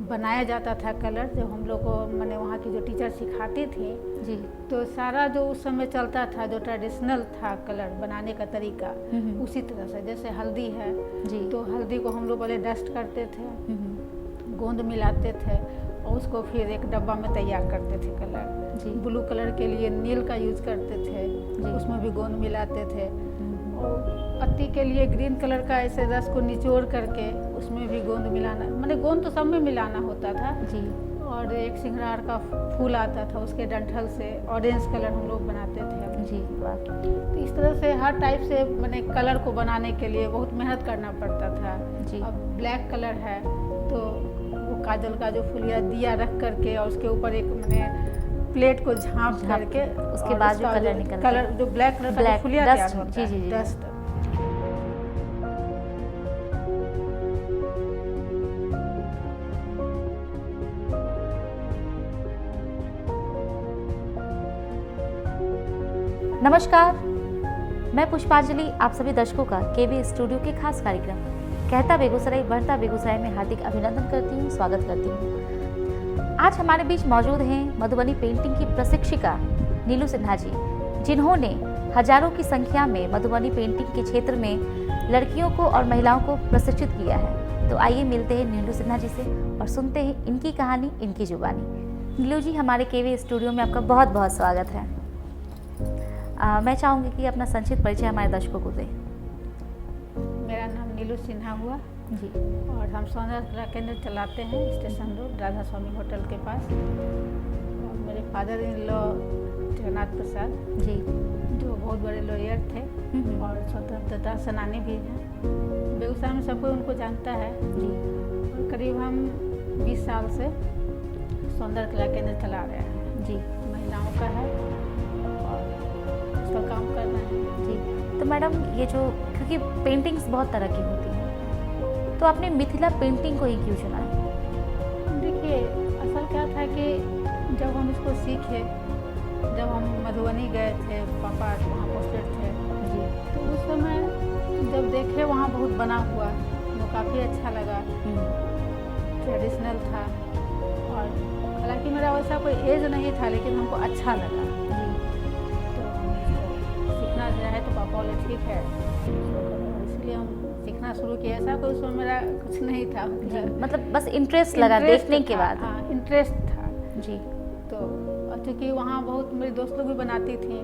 बनाया जाता था कलर, जब हम लोग को मैंने वहाँ की जो टीचर सिखाती थी जी। तो सारा जो उस समय चलता था, जो ट्रेडिशनल था कलर बनाने का तरीका, उसी तरह से जैसे हल्दी है जी। तो हल्दी को हम लोग पहले डस्ट करते थे, गोंद मिलाते थे और उसको फिर एक डब्बा में तैयार करते थे कलर। जी। ब्लू कलर के लिए नील का यूज करते थे, उसमें भी गोंद मिलाते थे। और पत्ती के लिए ग्रीन कलर का ऐसे रस को निचोड़ करके उसमें भी गोंद मिलाना, मैंने गोंद तो सब में मिलाना होता था जी। और एक सिंघार का फूल आता था, उसके डंठल से ऑरेंज कलर हम लोग बनाते थे जी। वाह। तो इस तरह से हर टाइप से मैंने कलर को बनाने के लिए बहुत मेहनत करना पड़ता था जी। अब ब्लैक कलर है तो वो काजल का जो फुलिया दिया रख करके और उसके ऊपर एक मैंने प्लेट को झाँप करके उसके बाद जो कलर निकलता कलर जो ब्लैक कलर का फुलिया तैयार होता है, डस्ट। नमस्कार, मैं पुष्पांजलि आप सभी दर्शकों का केवी स्टूडियो के खास कार्यक्रम कहता बेगूसराय बढ़ता बेगूसराय में हार्दिक अभिनंदन करती हूँ, स्वागत करती हूँ। आज हमारे बीच मौजूद हैं मधुबनी पेंटिंग की प्रशिक्षिका नीलू सिन्हा जी, जिन्होंने हजारों की संख्या में मधुबनी पेंटिंग के क्षेत्र में लड़कियों को और महिलाओं को प्रशिक्षित किया है। तो आइए मिलते हैं नीलू सिन्हा जी से और सुनते हैं इनकी कहानी, इनकी जुबानी। नीलू जी, हमारे केवी स्टूडियो में आपका बहुत बहुत स्वागत है। मैं चाहूँगी कि अपना संक्षिप्त परिचय हमारे दर्शकों को दें। मेरा नाम नीलू सिन्हा हुआ जी। और हम सौंदर्य कला केंद्र चलाते हैं स्टेशन रोड राधा स्वामी होटल के पास। और मेरे father in law Jagannath Prasad ji, जो बहुत बड़े लॉयर थे और स्वतंत्रता सेनानी भी हैं। बेगूसराय में सब कोई उनको जानता है जी। और करीब हम 20 साल से सौंदर्य कला केंद्र चला रहे हैं जी। महिलाओं का है और उसका काम कर रहे हैं जी। तो मैडम, ये जो क्योंकि पेंटिंग्स बहुत तरह की होती हैं, तो आपने मिथिला पेंटिंग को ही क्यों चुना है? देखिए, असल क्या था कि जब हम इसको सीखे, जब हम मधुबनी गए थे, पापा वहाँ पोस्टेड थे जी। तो उस समय जब देखे वहाँ बहुत बना हुआ वो काफ़ी अच्छा लगा, ट्रेडिशनल था। और हालांकि मेरा वैसा कोई एज नहीं था लेकिन हमको अच्छा लगा तो सीखना जो है तो पापा बोले ठीक है, इसलिए हम सीखना शुरू किया। ऐसा कोई उसमें मेरा कुछ नहीं था, मतलब बस इंटरेस्ट लगा देखने के बाद। हाँ, इंटरेस्ट था जी। तो क्योंकि वहाँ बहुत मेरी दोस्त लोग भी बनाती थी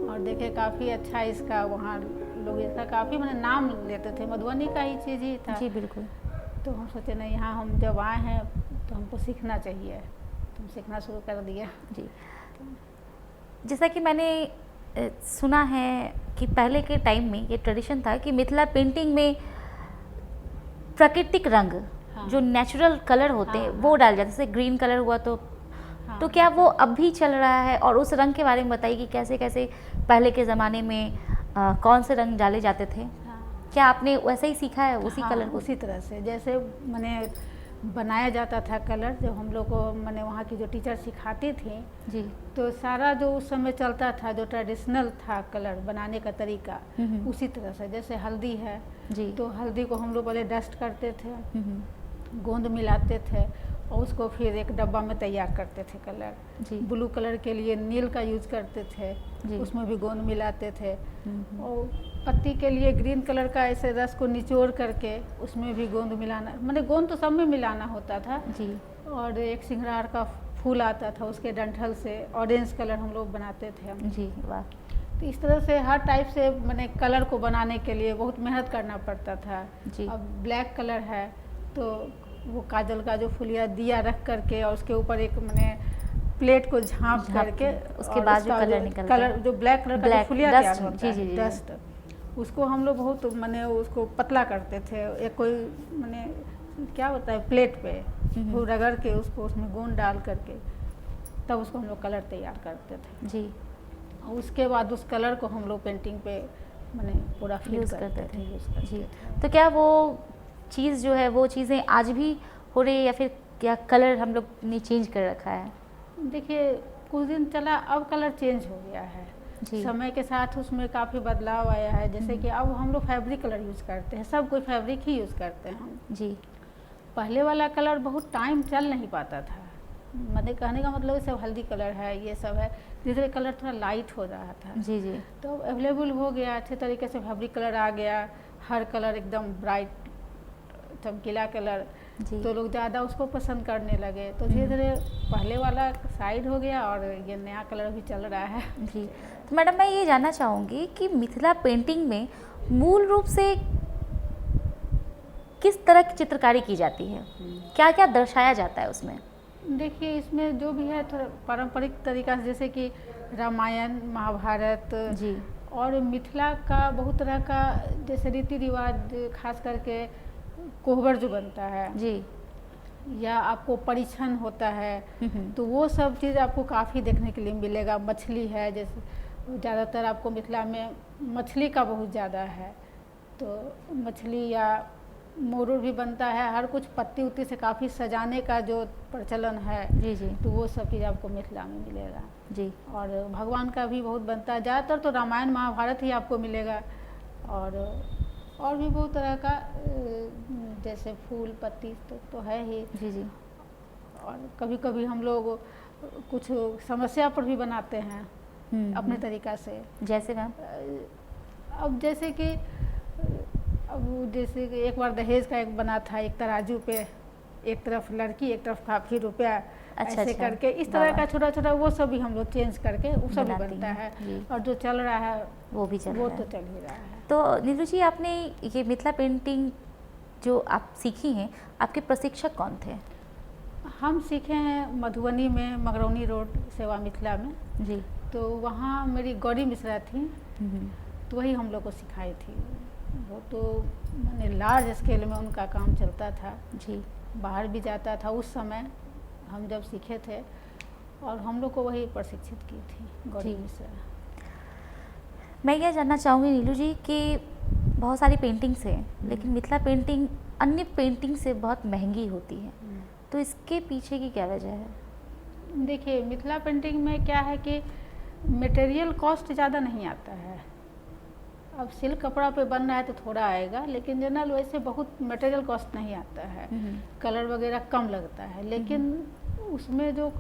और देखे काफ़ी अच्छा इसका, वहाँ लोग इसका काफ़ी मैंने नाम लेते थे, मधुबनी का ही चीज़ ही था। जी बिल्कुल। तो हम सोचे नहीं, यहाँ हम जब आए हैं तो हमको सीखना चाहिए, तो हम सीखना शुरू कर दिया। जी। जैसा कि मैंने सुना है कि पहले के टाइम में ये ट्रेडिशन था कि मिथिला पेंटिंग में प्राकृतिक रंग, हाँ। जो नेचुरल कलर होते हैं, हाँ, वो डाल जाते, जैसे ग्रीन कलर हुआ तो हाँ, तो क्या वो अब भी चल रहा है? और उस रंग के बारे में बताइए कि कैसे कैसे पहले के ज़माने में कौन से रंग डाले जाते थे? हाँ, क्या आपने वैसे ही सीखा है उसी हाँ, कलर को? उसी तरह से जैसे मैंने बनाया जाता था कलर, जब हम लोग को मैंने वहाँ की जो टीचर सिखाती थी जी। तो सारा जो उस समय चलता था, जो ट्रेडिशनल था कलर बनाने का तरीका, उसी तरह से जैसे हल्दी है जी। तो हल्दी को हम लोग पहले डस्ट करते थे, गोंद मिलाते थे और उसको फिर एक डब्बा में तैयार करते थे कलर। जी। ब्लू कलर के लिए नील का यूज करते थे, जी। उसमें भी गोंद मिलाते थे। और पत्ती के लिए ग्रीन कलर का ऐसे रस को निचोड़ करके उसमें भी गोंद मिलाना, मैंने गोंद तो सब में मिलाना होता था जी। और एक सिंघार का फूल आता था, उसके डंठल से ऑरेंज कलर हम लोग बनाते थे। जी। वाह। तो इस तरह से हर टाइप से मैंने कलर को बनाने के लिए बहुत मेहनत करना पड़ता था जी। अब ब्लैक कलर है तो वो काजल का जो फुलिया दिया रख करके और उसके ऊपर एक मैंने प्लेट को झाँप करके उसके बाद जो कलर निकलता है, कलर जो ब्लैक कलर का जो फुलिया तैयार होता है, जी। डस्ट, उसको हम लोग बहुत मैंने उसको पतला करते थे। एक कोई मैंने क्या होता है प्लेट पे वो रगड़ के उसको उसमें गोंद डाल करके तब उसको हम लोग कलर तैयार करते थे जी। और उसके बाद उस कलर को हम लोग पेंटिंग पे मैंने पूरा यूज़ करते थे। यूज़ जी। करते थे। तो क्या वो चीज़ जो है वो चीज़ें आज भी हो रही है या फिर क्या कलर हम लोग ने चेंज कर रखा है? देखिए, कुछ दिन चला अब कलर चेंज हो गया है जी। समय के साथ उसमें काफ़ी बदलाव आया है। जैसे कि अब हम लोग फैब्रिक कलर यूज़ करते हैं, सब कोई फैब्रिक ही यूज़ करते हैं हम। जी। पहले वाला कलर बहुत टाइम चल नहीं पाता था, मतलब कहने का मतलब ये सब हल्दी कलर है, ये सब है, धीरे धीरे कलर थोड़ा लाइट हो रहा था। जी जी। तो अवेलेबल हो गया, अच्छे तरीके से फैब्रिक कलर आ गया, हर कलर एकदम ब्राइट चमकीला कलर, तो लोग ज़्यादा उसको पसंद करने लगे। तो धीरे धीरे पहले वाला साइड हो गया और ये नया कलर भी चल रहा है। जी। तो मैडम मैं ये जानना चाहूँगी कि मिथिला पेंटिंग में मूल रूप से किस तरह की चित्रकारी की जाती है, क्या क्या दर्शाया जाता है उसमें? देखिए इसमें जो भी है थोड़ा पारंपरिक तरीका से, जैसे कि रामायण महाभारत जी। और मिथिला का बहुत तरह का जैसे रीति रिवाज, खास करके कोहबर जो बनता है जी, या आपको परिछन होता है, तो वो सब चीज़ आपको काफ़ी देखने के लिए मिलेगा। मछली है, जैसे ज़्यादातर आपको मिथिला में मछली का बहुत ज़्यादा है, तो मछली या मोरूर भी बनता है, हर कुछ पत्ती उत्ती से काफ़ी सजाने का जो प्रचलन है। जी जी। तो वो सब चीज़ आपको मिथिला में मिलेगा जी। और भगवान का भी बहुत बनता है, ज़्यादातर तो रामायण महाभारत ही आपको मिलेगा। और भी बहुत तरह का जैसे फूल पत्ती तो है ही। जी जी। और कभी कभी हम लोग कुछ समस्या पर भी बनाते हैं अपने तरीक़ा से। जैसे मैम? अब जैसे कि एक बार दहेज का एक बना था, एक तराजू पे एक तरफ लड़की एक तरफ काफ़ी रुपया, ऐसे करके इस तरह का छोटा छोटा वो सब भी हम लोग चेंज करके वो सब भी बनता है। और जो चल रहा है वो भी चल ही रहा है। तो नीलू जी, आपने ये मिथिला पेंटिंग जो आप सीखी हैं, आपके प्रशिक्षक कौन थे? हम सीखे हैं मधुबनी में, मगरौनी रोड सेवा मिथिला में जी। तो वहाँ मेरी गौरी मिश्रा थी, तो वही हम लोग को सिखाई थी। वो तो मैंने लार्ज स्केल में उनका काम चलता था जी, बाहर भी जाता था उस समय हम जब सीखे थे, और हम लोग को वही प्रशिक्षित की थी गौरी मिश्रा। मैं यह जानना चाहूँगी नीलू जी कि बहुत सारी पेंटिंग्स हैं, लेकिन मिथिला पेंटिंग अन्य पेंटिंग से बहुत महंगी होती है, तो इसके पीछे की क्या वजह है? देखिए मिथिला पेंटिंग में क्या है कि मटेरियल कॉस्ट ज़्यादा नहीं आता है। अब सिल्क कपड़ा पे बन रहा है तो थोड़ा आएगा, लेकिन जनरल वैसे बहुत मटेरियल कॉस्ट नहीं आता है, कलर वगैरह कम लगता है। लेकिन उसमें जो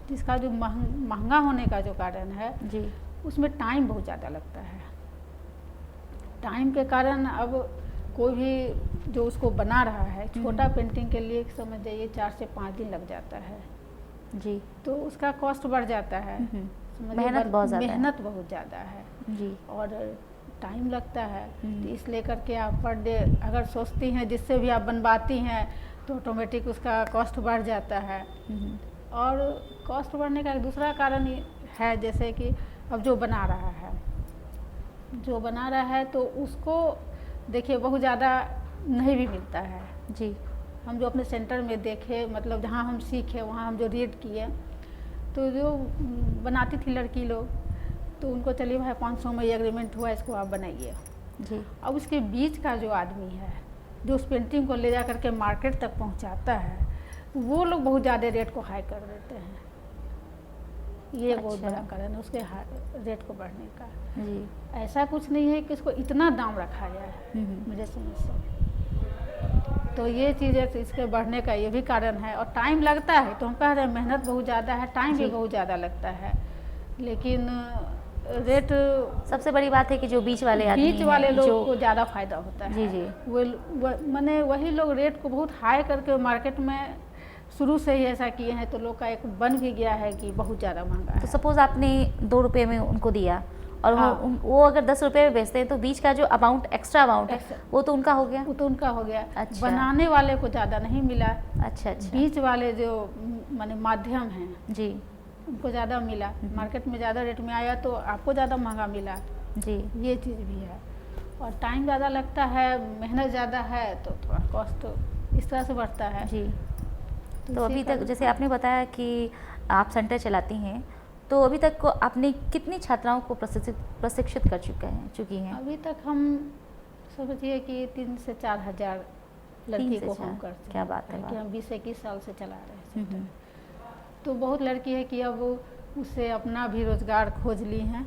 जिसका जो महंगा होने का जो कारण है जी, उसमें टाइम बहुत ज़्यादा लगता है। टाइम के कारण अब कोई भी जो उसको बना रहा है, छोटा पेंटिंग के लिए समझ जाइए 4 से 5 दिन लग जाता है जी, तो उसका कॉस्ट बढ़ जाता है, मेहनत बहुत ज़्यादा है जी, और टाइम लगता है। तो इस लेकर के आप पर डे अगर सोचती हैं जिससे भी आप बनवाती हैं तो ऑटोमेटिक उसका कॉस्ट बढ़ जाता है। और कॉस्ट बढ़ने का एक दूसरा कारण है, जैसे कि अब जो बना रहा है तो उसको देखिए बहुत ज़्यादा नहीं भी मिलता है जी। हम जो अपने सेंटर में देखे, मतलब जहाँ हम सीखे वहाँ हम जो रीड किए, तो जो बनाती थी लड़की लोग, तो उनको चलिए भाई 500 में ये एग्रीमेंट हुआ, इसको आप बनाइए जी। अब उसके बीच का जो आदमी है जो उस पेंटिंग को ले जा करके मार्केट तक पहुंचाता है, वो लोग बहुत ज़्यादा रेट को हाई कर देते हैं। ये बहुत बड़ा कारण है उसके रेट को बढ़ने का जी। ऐसा कुछ नहीं है कि इसको इतना दाम रखा जाए मेरे समझ से, तो ये चीज़ इसके बढ़ने का ये भी कारण है। और टाइम लगता है, तो हम कह रहे हैं मेहनत बहुत ज़्यादा है, टाइम भी बहुत ज़्यादा लगता है, लेकिन रेट सबसे बड़ी बात है कि जो बीच वाले लोग को ज़्यादा फायदा होता है जी जी। वो माने वही लोग रेट को बहुत हाई करके मार्केट में शुरू से ही ऐसा किए हैं, तो लोग का एक बन भी गया है कि बहुत ज़्यादा महंगा है। तो सपोज़ आपने 2 रुपये में उनको दिया और हाँ। वो अगर 10 रुपये में बेचते हैं, तो बीच का जो अमाउंट एक्स्ट्रा अमाउंट है वो तो उनका हो गया। वो तो उनका हो गया। अच्छा। बनाने वाले को ज़्यादा नहीं मिला। अच्छा। बीच वाले जो माने माध्यम हैं जी, उनको ज़्यादा मिला, मार्केट में ज़्यादा रेट में आया तो आपको ज़्यादा महंगा मिला जी। ये चीज़ भी है, और टाइम ज़्यादा लगता है, मेहनत ज़्यादा है, तो थोड़ा कॉस्ट तो इस तरह से बढ़ता है जी। तो अभी तक जैसे आपने बताया कि आप सेंटर चलाती हैं, तो अभी तक को आपने कितनी छात्राओं को प्रशिक्षित कर चुकी हैं? अभी तक हम समझिए कि 3 से 4 हज़ार लड़की को हम करते हैं। क्या बात है, कि हम 20-21 साल से चला रहे हैं। तो बहुत लड़की है कि अब उससे अपना भी रोज़गार खोज ली हैं,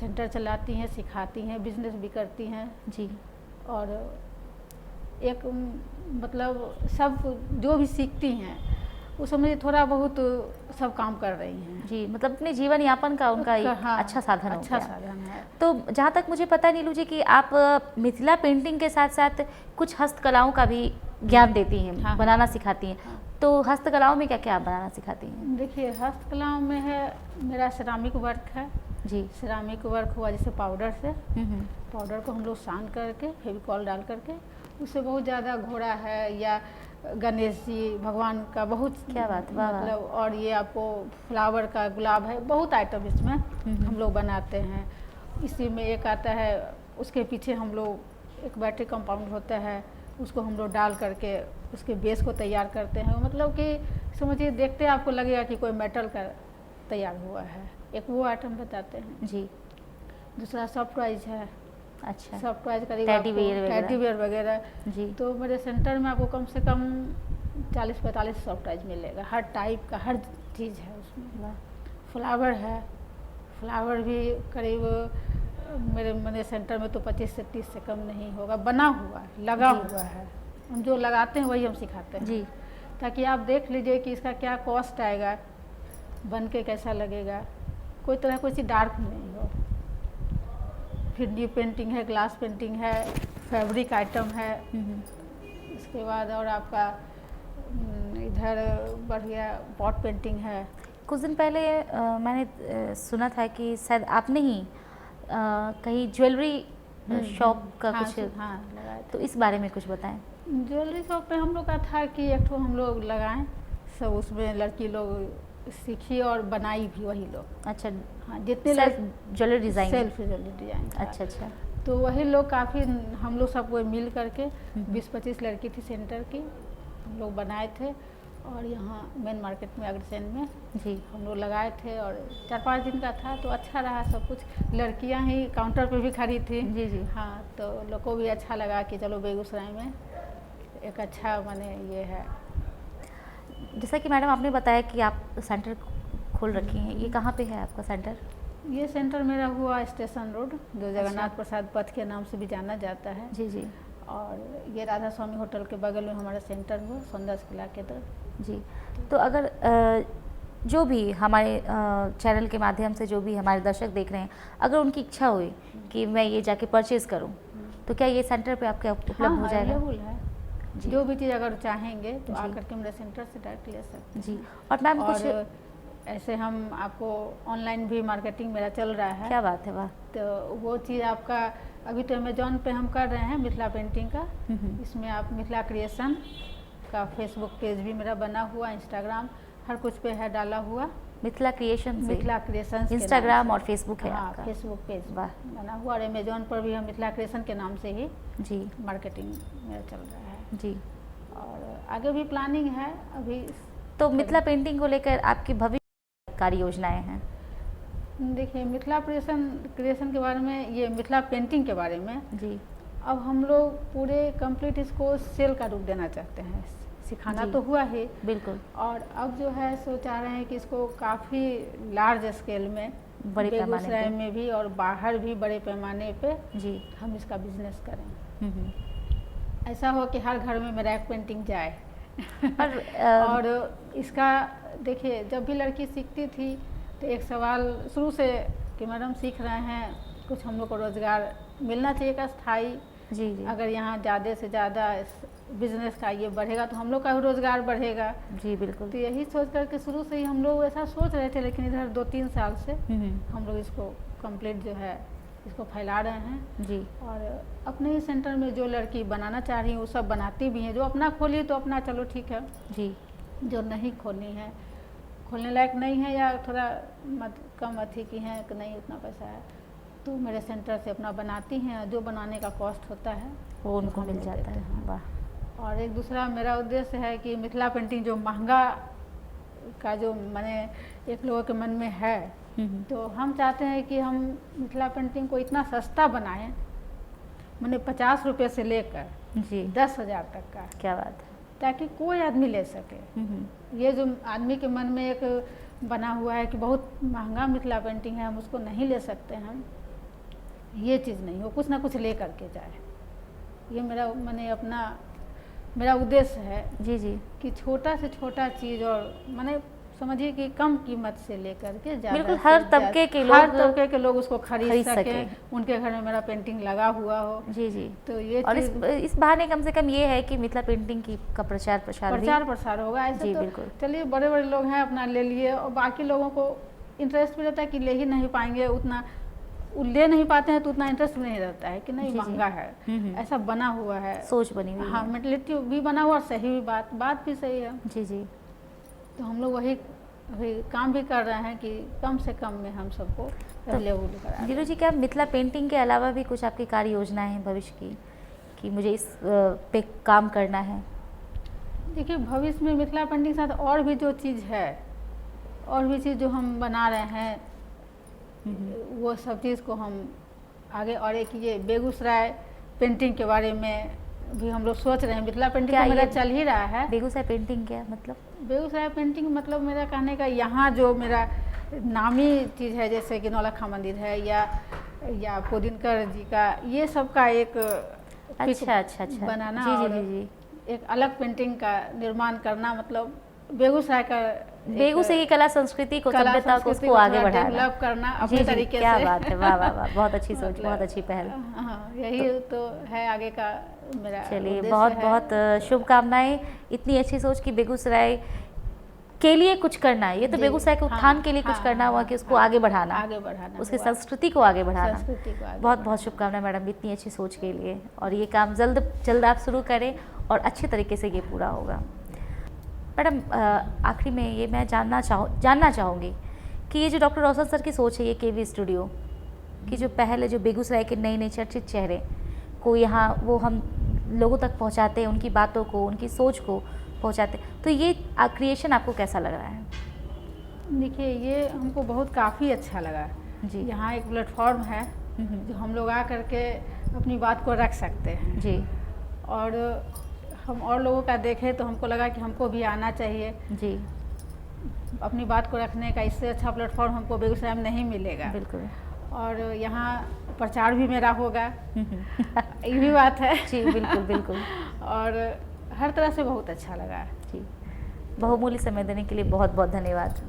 सेंटर चलाती हैं, सिखाती हैं, बिजनेस भी करती हैं जी। और एक मतलब सब जो भी सीखती हैं उस समय थोड़ा बहुत सब काम कर रही हैं। जी, मतलब अपने जीवन यापन का उनका एक हाँ, अच्छा साधन हो अच्छा गया। साधन है। तो जहाँ तक मुझे पता है नीलू जी कि आप मिथिला पेंटिंग के साथ साथ कुछ हस्तकलाओं का भी ज्ञान देती हैं, हाँ, बनाना सिखाती हैं। हाँ। तो हस्तकलाओं में क्या क्या आप बनाना सिखाती हैं? देखिए हस्तकलाओं में है मेरा सिरामिक वर्क है। जी। सिरामिक वर्क हुआ जैसे पाउडर से, हम्म। पाउडर को हम लोग सान करके फेविकॉल डाल करके उससे बहुत ज़्यादा घोड़ा है या गणेश जी भगवान का बहुत क्या बात, वाह वाह। मतलब, और ये आपको फ्लावर का गुलाब है, बहुत आइटम इसमें हम लोग बनाते हैं। इसी में एक आता है, उसके पीछे हम लोग एक बैटरी कंपाउंड होता है, उसको हम लोग डाल करके उसके बेस को तैयार करते हैं। मतलब कि समझिए देखते आपको लगेगा कि कोई मेटल का तैयार हुआ है। एक वो आइटम बताते हैं जी। दूसरा सॉफ्ट टॉयज है। अच्छा, सॉफ्ट टॉयज करीब टेडी बियर वगैरह। टेडी बियर वगैरह। जी। तो मेरे सेंटर में आपको कम से कम 40-45 सॉफ्ट टॉयज मिलेगा, हर टाइप का हर चीज़ है उसमें। वाह। फ्लावर है, फ्लावर भी करीब मेरे सेंटर में तो 25 से 30 से कम नहीं होगा, बना हुआ लगा जी। हुआ है। हम जो लगाते हैं वही हम सिखाते हैं जी। ताकि आप देख लीजिए कि इसका क्या कॉस्ट आएगा, बन के कैसा लगेगा, कोई तरह कोई चीज़ डार्क नहीं हो। फिर न्यू पेंटिंग है, ग्लास पेंटिंग है, फैब्रिक आइटम है। इसके बाद और आपका इधर बढ़िया पॉट पेंटिंग है। कुछ दिन पहले मैंने सुना था कि शायद आपने ही कहीं ज्वेलरी शॉप का हाँ, कुछ लगाया था। तो इस बारे में कुछ बताएं। ज्वेलरी शॉप पे हम लोग का था कि एक ठो हम लोग लगाएं, सब उसमें लड़की लोग सीखी और बनाई भी वही लोग। अच्छा। हाँ, जितने jewellery design. Self jewellery design था। अच्छा अच्छा। तो वही लोग काफ़ी हम लोग सब कोई मिल करके 20-25 लड़की थी सेंटर की, हम लोग बनाए थे और यहाँ मेन मार्केट में अग्रसेन में जी। हम लोग लगाए थे और 4-5 दिन का था तो अच्छा रहा सब कुछ। लड़कियाँ ही काउंटर पे भी खड़ी थी। जी जी। हाँ, तो लोग को भी अच्छा लगा कि चलो बेगूसराय में एक अच्छा माने ये है। जैसा कि मैडम आपने बताया कि आप सेंटर खोल रखी हैं, ये कहाँ पे है आपका सेंटर? ये सेंटर मेरा हुआ स्टेशन रोड, जो जगन्नाथ प्रसाद पथ के नाम से भी जाना जाता है। जी जी। और ये राधा स्वामी होटल के बगल में हमारा सेंटर हुआ, सौंदर्य कला केंद्र। जी। तो अगर जो भी हमारे चैनल के माध्यम से जो भी हमारे दर्शक देख रहे हैं, अगर उनकी इच्छा हुई कि मैं ये जाके परचेज़ करूं, तो क्या ये सेंटर पे आपके उपलब्ध हो जाएगा? अवेलेबल है। जी। जो भी चीज़ अगर चाहेंगे तो जी। आकर के मेरे सेंटर से डायरेक्ट ले सकते हैं। जी। और मैम कुछ और ऐसे हम आपको ऑनलाइन भी मार्केटिंग मेरा चल रहा है। क्या बात है, वाह। तो वो चीज़ आपका अभी तो अमेजॉन पे हम कर रहे हैं मिथिला पेंटिंग का। इसमें आप मिथिला क्रिएशन का फेसबुक पेज भी मेरा बना हुआ, इंस्टाग्राम हर कुछ पे है डाला हुआ। मिथिला क्रिएशन से मिथिला क्रिएशन इंस्टाग्राम और फेसबुक है हाँ, आपका? फेसबुक पेज वाह। बना हुआ और अमेजॉन पर भी हम मिथिला क्रिएशन के नाम से ही जी मार्केटिंग मेरा चल रहा है। जी। और आगे भी प्लानिंग है अभी। तो मिथिला पेंटिंग को लेकर आपकी भविष्य कार्य योजनाएं हैं? देखिए मिथिला क्रिएशन के बारे में, ये मिथिला पेंटिंग के बारे में जी। अब हम लोग पूरे कंप्लीट इसको सेल का रूप देना चाहते हैं। सिखाना तो हुआ ही, बिल्कुल। और अब जो है सो चाह रहे हैं कि इसको काफ़ी लार्ज स्केल में बड़े पैमाने बेगूसराय पे में भी और बाहर भी बड़े पैमाने पे जी हम इसका बिजनेस करें। ऐसा हो कि हर घर में मेरा एक पेंटिंग जाए। और इसका देखिए जब भी लड़की सीखती थी तो एक सवाल शुरू से कि मैडम सीख रहे हैं, कुछ हम लोग को रोज़गार मिलना चाहिए का स्थायी। जी जी। अगर यहाँ ज़्यादा से ज़्यादा बिजनेस का ये बढ़ेगा तो हम लोग का भी रोज़गार बढ़ेगा। जी बिल्कुल। तो यही सोच करके शुरू से ही हम लोग ऐसा सोच रहे थे, लेकिन इधर 2-3 साल से हम लोग इसको कंप्लीट जो है इसको फैला रहे हैं। जी। और अपने ही सेंटर में जो लड़की बनाना चाह रही हैं वो सब बनाती भी हैं। जो अपना खोली तो अपना चलो ठीक है, जी। जो नहीं खोलनी है, खोलने लायक नहीं है या थोड़ा कम अथी की हैं कि नहीं उतना पैसा है, तो मेरे सेंटर से अपना बनाती हैं। जो बनाने का कॉस्ट होता है वो उनको मिल जाता है। वाह। और एक दूसरा मेरा उद्देश्य है कि मिथिला पेंटिंग जो महंगा का जो मैंने एक लोगों के मन में है, तो हम चाहते हैं कि हम मिथिला पेंटिंग को इतना सस्ता बनाएं, मैंने 50 रुपये से लेकर जी 10,000 तक का, क्या बात है, ताकि कोई आदमी ले सके। ये जो आदमी के मन में एक बना हुआ है कि बहुत महंगा मिथिला पेंटिंग है, हम उसको नहीं ले सकते हैं, ये चीज़ नहीं हो, कुछ ना कुछ ले करके जाए। ये मेरा मैंने अपना मेरा उद्देश्य है जी जी कि छोटा से छोटा चीज़ और माने समझिए कि कम कीमत से लेकर के ज़्यादा बिल्कुल से हर ज़्यादा- तबके के हर लोग तबके के लोग उसको खरीद खरीद सकें, सकें। उनके घर में मेरा पेंटिंग लगा हुआ हो। जी जी। तो ये और चीज़ इस बहाने कम से कम ये है कि मिथिला पेंटिंग की का प्रचार प्रसार भी प्रचार प्रसार होगा। ऐसे जी तो बिल्कुल। चलिए बड़े बड़े लोग हैं अपना ले लिए, और बाकी लोगों को इंटरेस्ट भी रहता है कि ले ही नहीं पाएंगे उतना, ले नहीं पाते हैं तो उतना इंटरेस्ट भी नहीं रहता है कि नहीं जी, जी। महंगा है, ऐसा बना हुआ है, सोच बनी हुई हाँ है। मेंटलिटी भी बना हुआ, सही भी बात भी सही है। जी जी। तो हम लोग वही अभी काम भी कर रहे हैं कि कम से कम में हम सबको अवेलेबल करा नीरू जी, क्या मिथिला पेंटिंग के अलावा भी कुछ आपकी कार्य योजनाएं हैं भविष्य की कि मुझे इस पे काम करना है? देखिए भविष्य में मिथिला पेंटिंग के साथ और भी जो चीज़ है, और भी चीज़ जो हम बना रहे हैं, वो सब चीज़ को हम आगे, और एक ये बेगूसराय पेंटिंग के बारे में भी हम लोग सोच रहे हैं। मिथिला पेंटिंग क्या तो मेरा ये चल ही रहा है। बेगूसराय पेंटिंग क्या मतलब? बेगूसराय पेंटिंग मतलब मेरा कहने का, यहाँ जो मेरा नामी चीज़ है जैसे कि नौलखा मंदिर है या पोदिनकर जी का, ये सब का एक पिक अच्छा बनाना जी जी और जी जी। एक अलग पेंटिंग का निर्माण करना, मतलब बेगूसराय का बेगूसराय की कला संस्कृति को, कला सभ्यता को, संस्कृति उसको आगे थोड़ा बढ़ाना, डेवलप करना जी अपने जी, तरीके क्या से। बात है, वाह वाह वाह, बहुत अच्छी सोच, मतलब, बहुत अच्छी पहल। हाँ यही तो है आगे का मेरा चलिए उद्देश्य बहुत है। बहुत शुभकामनाएं, इतनी अच्छी सोच कि बेगूसराय के लिए कुछ करना है, ये तो जी, बेगूसराय के उत्थान हाँ, के लिए कुछ हाँ, करना हुआ कि उसको हाँ, आगे बढ़ाना, आगे बढ़ाना उसकी हुआ। संस्कृति को आगे बढ़ाना। संस्कृति को आगे बहुत बहुत शुभकामनाएं मैडम इतनी अच्छी सोच के लिए, और ये काम जल्द आप शुरू करें और अच्छे तरीके से ये पूरा होगा। मैडम आखिरी में ये मैं जानना चाहूँगी कि ये जो डॉक्टर रोशन सर की सोच है, ये केवी स्टूडियो की जो पहल है, जो बेगूसराय के नए चर्चित चेहरे को यहाँ वो हम लोगों तक पहुँचाते हैं, उनकी बातों को, उनकी सोच को पहुँचाते हैं, तो ये क्रिएशन आपको कैसा लग रहा है? देखिए ये हमको बहुत काफ़ी अच्छा लगा जी। यहाँ एक प्लेटफॉर्म है जो हम लोग आ करके अपनी बात को रख सकते हैं जी। और हम और लोगों का देखें तो हमको लगा कि हमको भी आना चाहिए जी अपनी बात को रखने का। इससे अच्छा प्लेटफॉर्म हमको बेगूसराय में नहीं मिलेगा। बिल्कुल। और यहाँ प्रचार भी मेरा होगा, ये भी बात है। जी बिल्कुल बिल्कुल। और हर तरह से बहुत अच्छा लगा। जी, बहुमूल्य समय देने के लिए बहुत बहुत धन्यवाद।